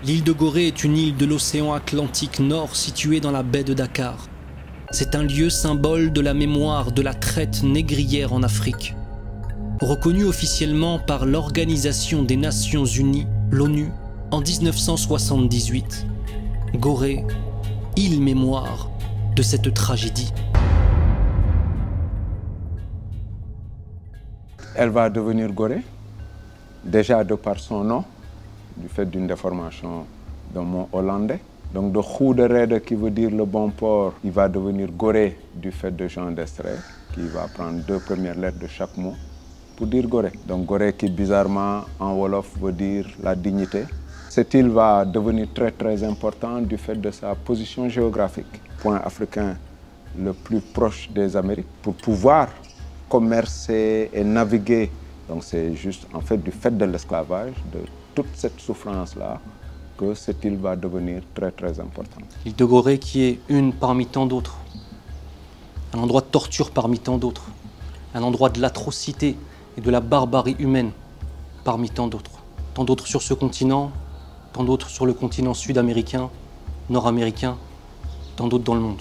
L'île de Gorée est une île de l'océan Atlantique Nord située dans la baie de Dakar. C'est un lieu symbole de la mémoire de la traite négrière en Afrique. Reconnu officiellement par l'Organisation des Nations Unies, l'ONU, en 1978. Gorée, île mémoire de cette tragédie. Elle va devenir Gorée, déjà de par son nom, du fait d'une déformation d'un mot hollandais. Donc de Goederede qui veut dire le bon port, il va devenir Gorée du fait de Jean d'Estrées, qui va prendre 2 premières lettres de chaque mot pour dire Gorée. Donc Gorée qui bizarrement en Wolof veut dire la dignité. Cette île va devenir très importante du fait de sa position géographique. Point africain le plus proche des Amériques pour pouvoir commercer et naviguer. Donc c'est juste en fait du fait de l'esclavage, de toute cette souffrance-là, que cette île va devenir très importante. L'île de Gorée qui est une parmi tant d'autres. Un endroit de torture parmi tant d'autres. Un endroit de l'atrocité et de la barbarie humaine parmi tant d'autres. Tant d'autres sur ce continent, tant d'autres sur le continent sud-américain, nord-américain, tant d'autres dans le monde.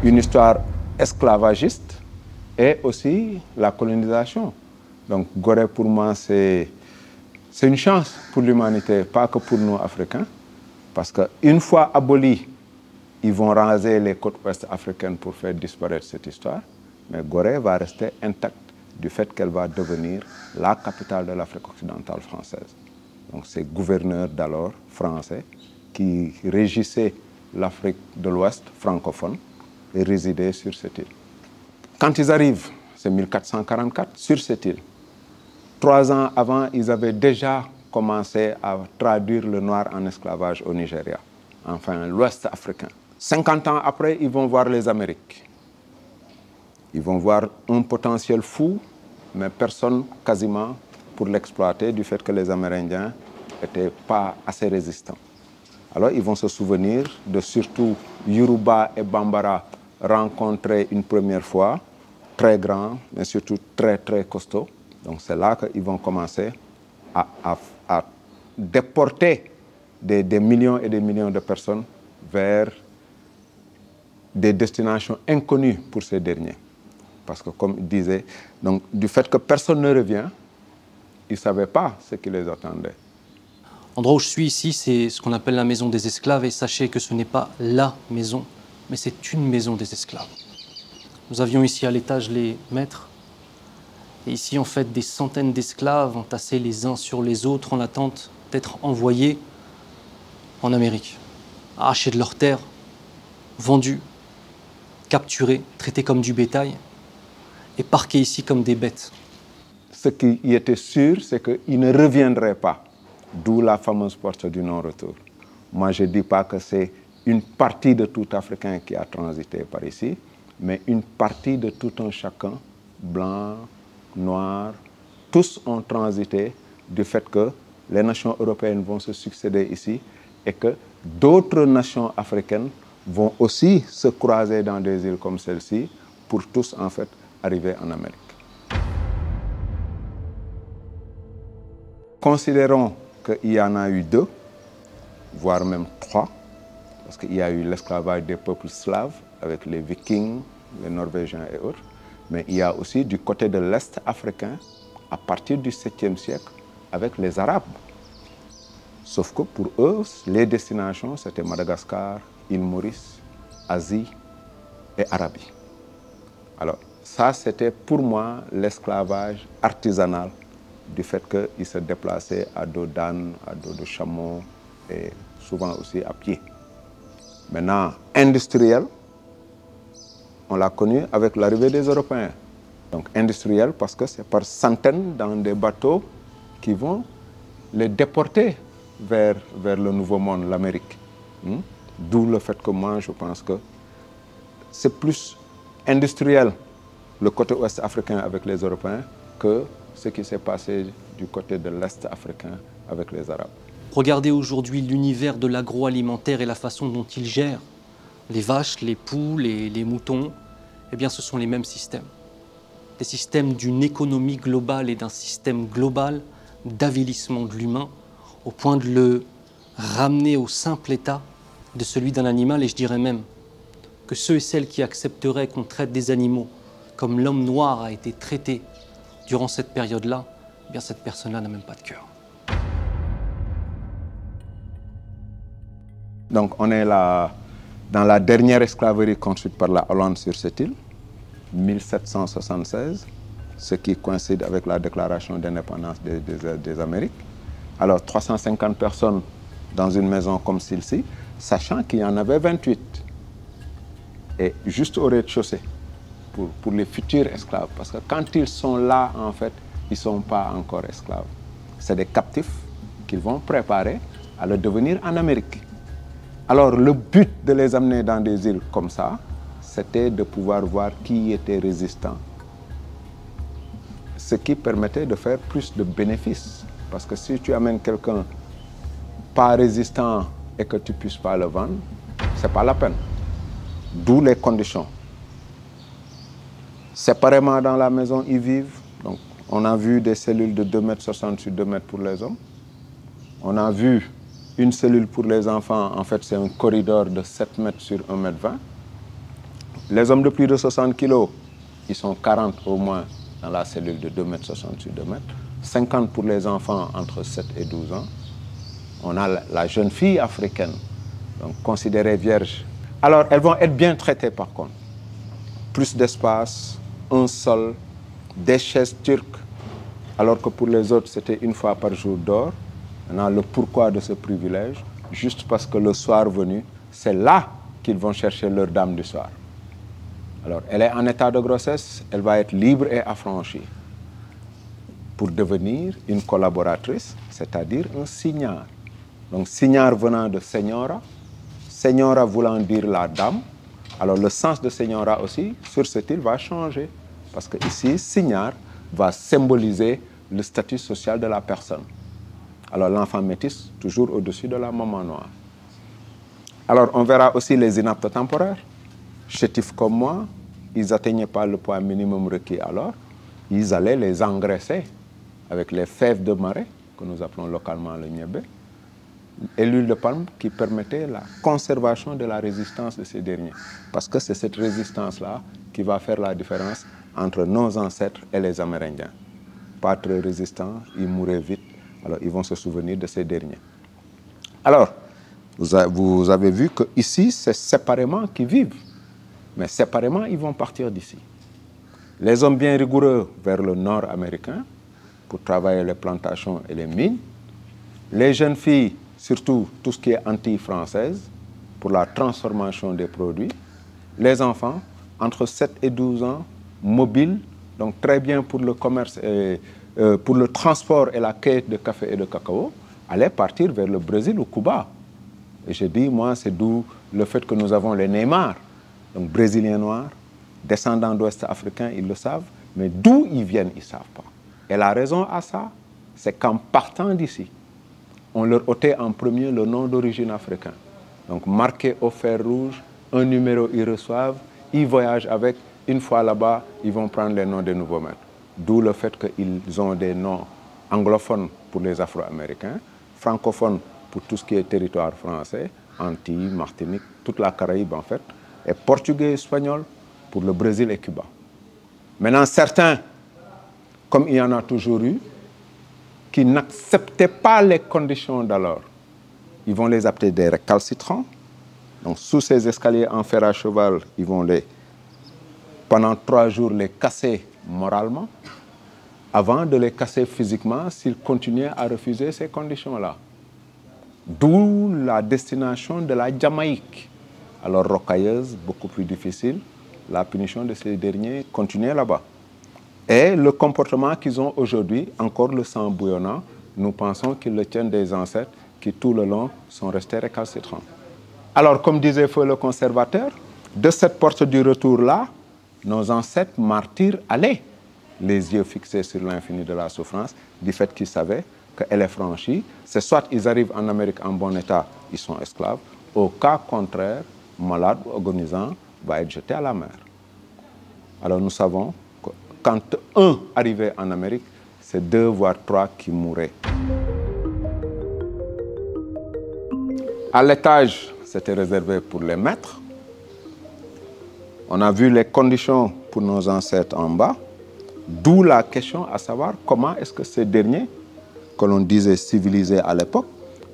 Une histoire esclavagiste et aussi la colonisation. Donc Gorée pour moi c'est une chance pour l'humanité, pas que pour nous Africains, parce qu'une fois abolis, ils vont raser les côtes ouest africaines pour faire disparaître cette histoire, mais Gorée va rester intacte du fait qu'elle va devenir la capitale de l'Afrique occidentale française. Donc ces gouverneurs d'alors français qui régissaient l'Afrique de l'Ouest francophone et résidaient sur cette île. Quand ils arrivent, c'est 1444, sur cette île. 3 ans avant, ils avaient déjà commencé à traduire le noir en esclavage au Nigeria, enfin l'Ouest africain. 50 ans après, ils vont voir les Amériques. Ils vont voir un potentiel fou, mais personne quasiment pour l'exploiter du fait que les Amérindiens n'étaient pas assez résistants. Alors ils vont se souvenir de surtout Yoruba et Bambara rencontrés une première fois, très grands, mais surtout très costauds. Donc c'est là qu'ils vont commencer à déporter des millions et des millions de personnes vers des destinations inconnues pour ces derniers. Parce que comme il disait, donc, du fait que personne ne revient, ils ne savaient pas ce qui les attendait. L'endroit où je suis ici, c'est ce qu'on appelle la maison des esclaves, et sachez que ce n'est pas la maison, mais c'est une maison des esclaves. Nous avions ici à l'étage les maîtres, et ici en fait des centaines d'esclaves entassés les uns sur les autres en attente d'être envoyés en Amérique, arrachés de leurs terres, vendus, capturés, traités comme du bétail, et parqués ici comme des bêtes. Ce qui y était sûr, c'est qu'ils ne reviendraient pas. D'où la fameuse porte du non-retour. Moi, je ne dis pas que c'est une partie de tout Africain qui a transité par ici, mais une partie de tout un chacun, blanc, noir, tous ont transité du fait que les nations européennes vont se succéder ici et que d'autres nations africaines vont aussi se croiser dans des îles comme celle-ci pour tous, en fait, arriver en Amérique. Considérons qu'il y en a eu 2, voire même 3, parce qu'il y a eu l'esclavage des peuples slaves avec les Vikings, les Norvégiens et autres, mais il y a aussi du côté de l'Est africain, à partir du 7e siècle, avec les Arabes. Sauf que pour eux, les destinations, c'était Madagascar, île Maurice, Asie et Arabie. Alors ça, c'était pour moi l'esclavage artisanal, du fait qu'ils se déplaçaient à dos d'âne, à dos de chameau et souvent aussi à pied. Maintenant, industriel, on l'a connu avec l'arrivée des Européens. Donc industriel parce que c'est par centaines dans des bateaux qui vont les déporter vers le Nouveau Monde, l'Amérique. D'où le fait que moi, je pense que c'est plus industriel le côté ouest africain avec les Européens que ce qui s'est passé du côté de l'Est africain avec les Arabes. Regardez aujourd'hui l'univers de l'agroalimentaire et la façon dont ils gèrent les vaches, les poules et les moutons. Eh bien, ce sont les mêmes systèmes. Des systèmes d'une économie globale et d'un système global d'avilissement de l'humain au point de le ramené au simple état de celui d'un animal, et je dirais même que ceux et celles qui accepteraient qu'on traite des animaux comme l'homme noir a été traité durant cette période-là, eh bien cette personne-là n'a même pas de cœur. Donc on est là dans la dernière esclaverie construite par la Hollande sur cette île, 1776, ce qui coïncide avec la déclaration d'indépendance des Amériques. Alors 350 personnes dans une maison comme celle-ci, sachant qu'il y en avait 28. Et juste au rez-de-chaussée, pour les futurs esclaves. Parce que quand ils sont là, en fait, ils ne sont pas encore esclaves. C'est des captifs qu'ils vont préparer à le devenir en Amérique. Alors le but de les amener dans des îles comme ça, c'était de pouvoir voir qui était résistant. Ce qui permettait de faire plus de bénéfices. Parce que si tu amènes quelqu'un pas résistant et que tu ne puisses pas le vendre, ce n'est pas la peine. D'où les conditions. Séparément dans la maison, ils vivent. Donc, on a vu des cellules de 2,60 m sur 2 m pour les hommes. On a vu une cellule pour les enfants. En fait, c'est un corridor de 7 m sur 1,20 m. Les hommes de plus de 60 kg, ils sont 40 au moins dans la cellule de 2,60 m sur 2 m. 50 pour les enfants entre 7 et 12 ans. On a la jeune fille africaine, donc considérée vierge. Alors, elles vont être bien traitées par contre. Plus d'espace, un sol, des chaises turques, alors que pour les autres, c'était une fois par jour d'or. Maintenant, le pourquoi de ce privilège, juste parce que le soir venu, c'est là qu'ils vont chercher leur dame du soir. Alors, elle est en état de grossesse, elle va être libre et affranchie pour devenir une collaboratrice, c'est-à-dire un signard. Donc, signard venant de señora, señora voulant dire la dame. Alors, le sens de señora aussi, sur cette île, va changer. Parce que ici, signard va symboliser le statut social de la personne. Alors, l'enfant métis, toujours au-dessus de la maman noire. Alors, on verra aussi les inaptes temporaires. Chétifs comme moi, ils n'atteignaient pas le poids minimum requis alors. Ils allaient les engraisser avec les fèves de marais, que nous appelons localement le niébé, et l'huile de palme qui permettait la conservation de la résistance de ces derniers. Parce que c'est cette résistance-là qui va faire la différence entre nos ancêtres et les Amérindiens. Pas très résistants, ils mouraient vite, alors ils vont se souvenir de ces derniers. Alors, vous avez vu qu'ici, c'est séparément qu'ils vivent. Mais séparément, ils vont partir d'ici. Les hommes bien rigoureux vers le nord américain pour travailler les plantations et les mines. Les jeunes filles, surtout tout ce qui est anti-française, pour la transformation des produits. Les enfants, entre 7 et 12 ans, mobiles, donc très bien pour le commerce, et, pour le transport et la cueillette de café et de cacao, allaient partir vers le Brésil ou Cuba. Et je dis, moi, c'est d'où le fait que nous avons les Neymar, donc brésiliens noirs, descendants d'Ouest africains, ils le savent, mais d'où ils viennent, ils ne savent pas. Et la raison à ça, c'est qu'en partant d'ici, on leur ôtait en premier le nom d'origine africain. Donc marqué au fer rouge, un numéro ils reçoivent, ils voyagent avec, une fois là-bas, ils vont prendre les noms des nouveaux maîtres. D'où le fait qu'ils ont des noms anglophones pour les Afro-Américains, francophones pour tout ce qui est territoire français, Antilles, Martinique, toute la Caraïbe en fait, et portugais et espagnol pour le Brésil et Cuba. Maintenant, certains, comme il y en a toujours eu, qui n'acceptaient pas les conditions d'alors, ils vont les appeler des récalcitrants. Donc, sous ces escaliers en fer à cheval, ils vont pendant 3 jours, les casser moralement, avant de les casser physiquement s'ils continuaient à refuser ces conditions-là. D'où la destination de la Jamaïque. Alors, rocailleuse, beaucoup plus difficile, la punition de ces derniers continuait là-bas. Et le comportement qu'ils ont aujourd'hui, encore le sang bouillonnant, nous pensons qu'ils le tiennent des ancêtres qui tout le long sont restés récalcitrants. Alors, comme disait Feu le conservateur, de cette porte du retour-là, nos ancêtres martyrs allaient, les yeux fixés sur l'infini de la souffrance, du fait qu'ils savaient qu'elle est franchie. C'est soit ils arrivent en Amérique en bon état, ils sont esclaves, au cas contraire, malade ou agonisant, va être jeté à la mer. Alors nous savons que quand un arrivait en Amérique, c'est 2 voire 3 qui mouraient. À l'étage, c'était réservé pour les maîtres. On a vu les conditions pour nos ancêtres en bas, d'où la question à savoir comment est-ce que ces derniers, que l'on disait civilisés à l'époque,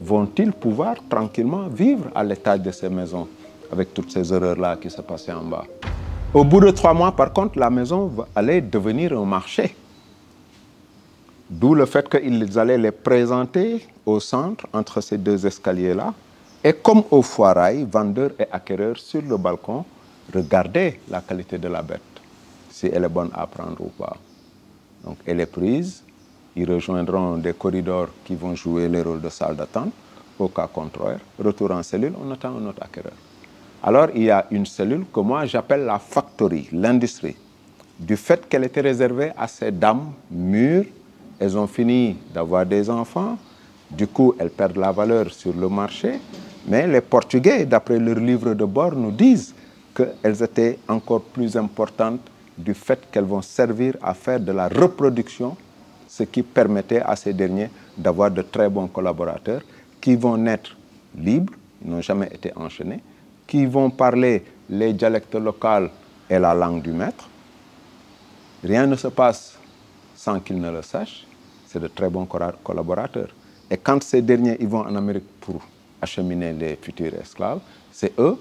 vont-ils pouvoir tranquillement vivre à l'étage de ces maisons avec toutes ces horreurs-là qui se passaient en bas. Au bout de 3 mois, par contre, la maison allait devenir un marché. D'où le fait qu'ils allaient les présenter au centre, entre ces 2 escaliers-là. Et comme au foirail, vendeurs et acquéreurs sur le balcon regardaient la qualité de la bête, si elle est bonne à prendre ou pas. Donc elle est prise, ils rejoindront des corridors qui vont jouer le rôle de salle d'attente, au cas contraire, retour en cellule, on attend un autre acquéreur. Alors il y a une cellule que moi j'appelle la factory, l'industrie. Du fait qu'elle était réservée à ces dames mûres, elles ont fini d'avoir des enfants, du coup elles perdent la valeur sur le marché, mais les Portugais, d'après leur livre de bord, nous disent qu'elles étaient encore plus importantes du fait qu'elles vont servir à faire de la reproduction, ce qui permettait à ces derniers d'avoir de très bons collaborateurs qui vont naître libres, ils n'ont jamais été enchaînés, qui vont parler les dialectes locaux et la langue du maître. Rien ne se passe sans qu'ils ne le sachent. C'est de très bons collaborateurs. Et quand ces derniers ils vont en Amérique pour acheminer les futurs esclaves, c'est eux,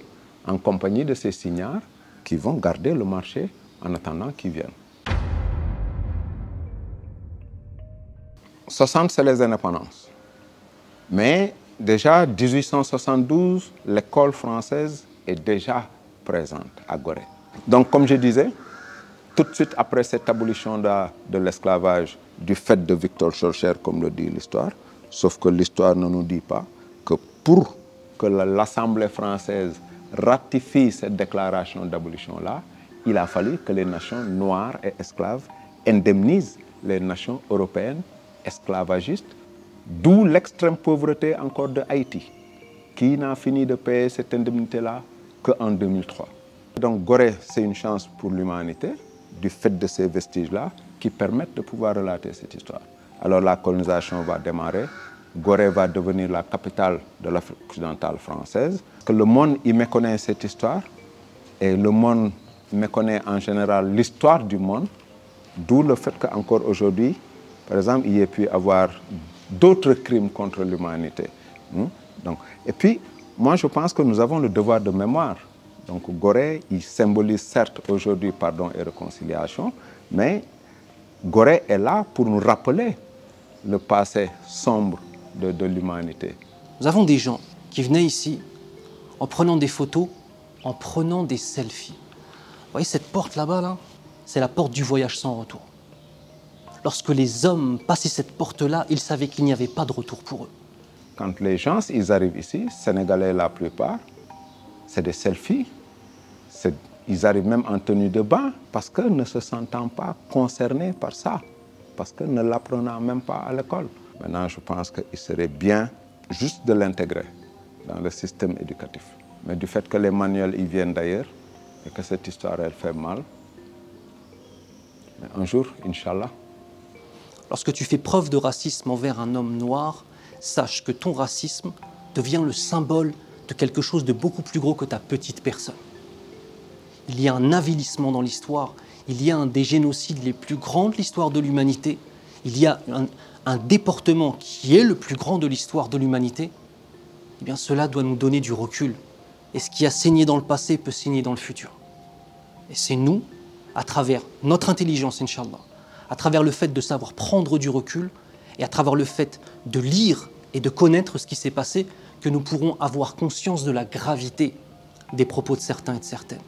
en compagnie de ces signares, qui vont garder le marché en attendant qu'ils viennent. 60, c'est les indépendances. Mais déjà, 1872, l'école française est déjà présente à Gorée. Donc, comme je disais, tout de suite après cette abolition de l'esclavage du fait de Victor Schœlcher, comme le dit l'histoire, sauf que l'histoire ne nous dit pas que pour que l'Assemblée française ratifie cette déclaration d'abolition-là, il a fallu que les nations noires et esclaves indemnisent les nations européennes esclavagistes, d'où l'extrême pauvreté encore de Haïti, qui n'a fini de payer cette indemnité-là qu'en 2003. Donc Gorée, c'est une chance pour l'humanité, du fait de ces vestiges-là, qui permettent de pouvoir relater cette histoire. Alors la colonisation va démarrer, Gorée va devenir la capitale de l'Afrique occidentale française, que le monde y méconnaît cette histoire, et le monde méconnaît en général l'histoire du monde, d'où le fait qu'encore aujourd'hui, par exemple, il y ait pu avoir d'autres crimes contre l'humanité. Et puis, moi je pense que nous avons le devoir de mémoire. Donc Gorée, il symbolise certes aujourd'hui pardon et réconciliation, mais Gorée est là pour nous rappeler le passé sombre de l'humanité. Nous avons des gens qui venaient ici en prenant des photos, en prenant des selfies. Vous voyez cette porte là-bas, là, c'est la porte du voyage sans retour. Lorsque les hommes passaient cette porte-là, ils savaient qu'il n'y avait pas de retour pour eux. Quand les gens ils arrivent ici, Sénégalais la plupart, c'est des selfies. Ils arrivent même en tenue de bain parce que ne se sentant pas concernés par ça, parce que ne l'apprenant même pas à l'école. Maintenant, je pense qu'il serait bien juste de l'intégrer dans le système éducatif. Mais du fait que les manuels ils viennent d'ailleurs et que cette histoire elle fait mal, un jour, Inch'Allah. Lorsque tu fais preuve de racisme envers un homme noir, sache que ton racisme devient le symbole de quelque chose de beaucoup plus gros que ta petite personne. Il y a un avilissement dans l'histoire, il y a un des génocides les plus grands de l'histoire de l'humanité, il y a un déportement qui est le plus grand de l'histoire de l'humanité. Eh bien, cela doit nous donner du recul. Et ce qui a saigné dans le passé peut saigner dans le futur. Et c'est nous, à travers notre intelligence, Inch'Allah, à travers le fait de savoir prendre du recul et à travers le fait de lire et de connaître ce qui s'est passé, que nous pourrons avoir conscience de la gravité des propos de certains et de certaines.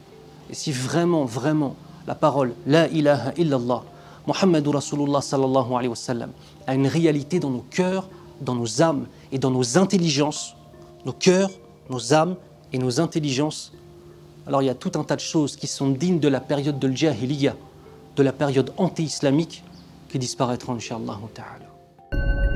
Et si vraiment, vraiment, la parole « La ilaha illallah » Muhammadur Rasulullah sallallahu alayhi wa sallam a une réalité dans nos cœurs, dans nos âmes et dans nos intelligences, nos cœurs, nos âmes et nos intelligences, alors il y a tout un tas de choses qui sont dignes de la période de l'Jahiliya, de la période anti-islamique, qui disparaîtront, Inch'Allah ta'ala.